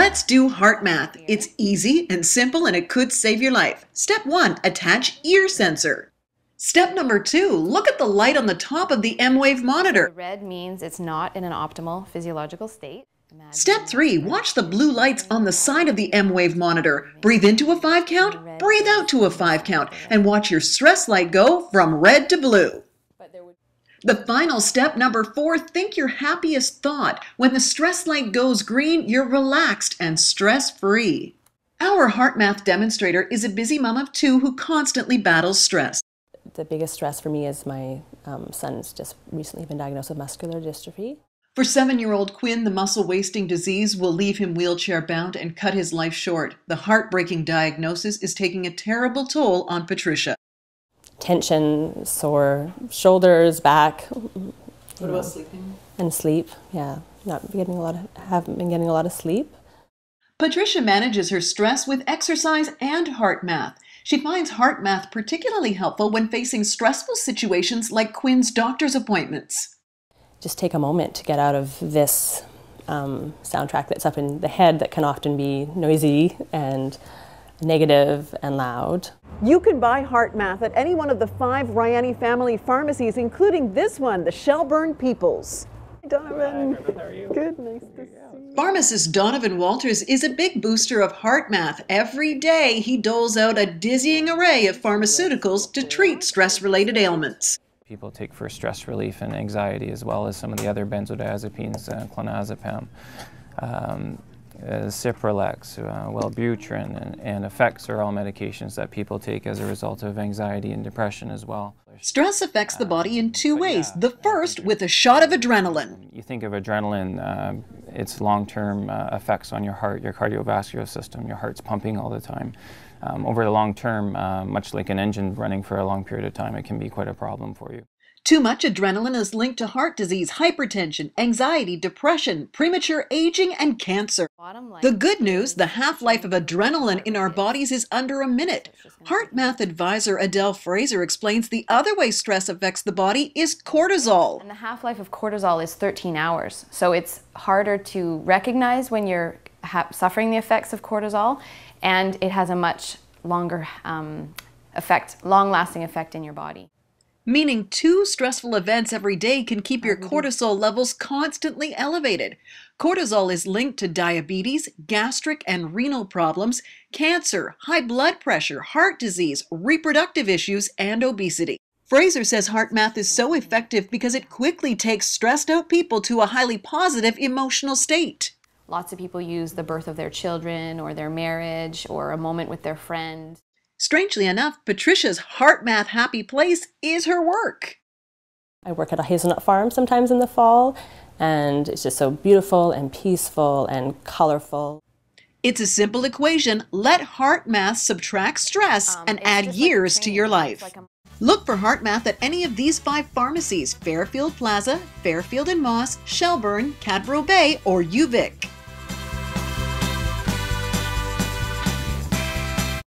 Let's do HeartMath. It's easy and simple, and it could save your life. Step 1, attach ear sensor. Step number 2, look at the light on the top of the M-Wave monitor. The red means it's not in an optimal physiological state. Step 3, watch the blue lights on the side of the M-Wave monitor. Breathe into a 5 count, breathe out to a 5 count, and watch your stress light go from red to blue. The final step, number 4, think your happiest thought. When the stress light goes green, you're relaxed and stress-free. Our HeartMath demonstrator is a busy mom of 2 who constantly battles stress. The biggest stress for me is my son's just recently been diagnosed with muscular dystrophy. For 7-year-old Quinn, the muscle-wasting disease will leave him wheelchair-bound and cut his life short. The heartbreaking diagnosis is taking a terrible toll on Patricia. Tension, sore shoulders, back. What about sleeping? And sleep, yeah. Haven't been getting a lot of sleep. Patricia manages her stress with exercise and HeartMath. She finds HeartMath particularly helpful when facing stressful situations like Quinn's doctor's appointments. Just take a moment to get out of this soundtrack that's up in the head that can often be noisy and negative and loud. You can buy HeartMath at any one of the 5 Riani family pharmacies, including this one, the Shelburne Peoples. Donovan, how are you? Good, nice to see you. Pharmacist Donovan Walters is a big booster of HeartMath. Every day he doles out a dizzying array of pharmaceuticals to treat stress-related ailments. People take for stress relief and anxiety, as well as some of the other benzodiazepines, clonazepam, Cipralex, Wellbutrin, and Effects are all medications that people take as a result of anxiety and depression as well. Stress affects the body in 2 ways. The first, with a shot of adrenaline. You think of adrenaline, its long-term effects on your heart, your cardiovascular system. Your heart's pumping all the time. Over the long term, much like an engine running for a long period of time, it can be quite a problem for you. Too much adrenaline is linked to heart disease, hypertension, anxiety, depression, premature aging, and cancer. The good news, the half-life of adrenaline in our bodies is under a minute. HeartMath advisor Adele Fraser explains the other way stress affects the body is cortisol. And the half-life of cortisol is 13 hours, so it's harder to recognize when you're suffering the effects of cortisol, and it has a much longer long-lasting effect in your body. Meaning 2 stressful events every day can keep your cortisol levels constantly elevated. Cortisol is linked to diabetes, gastric and renal problems, cancer, high blood pressure, heart disease, reproductive issues, and obesity. Fraser says HeartMath is so effective because it quickly takes stressed out people to a highly positive emotional state. Lots of people use the birth of their children or their marriage or a moment with their friend. Strangely enough, Patricia's HeartMath happy place is her work. I work at a hazelnut farm sometimes in the fall, and it's just so beautiful and peaceful and colorful. It's a simple equation. Let HeartMath subtract stress and add years to your life. Look for HeartMath at any of these 5 pharmacies: Fairfield Plaza, Fairfield and Moss, Shelburne, Cadbro Bay, or UVic.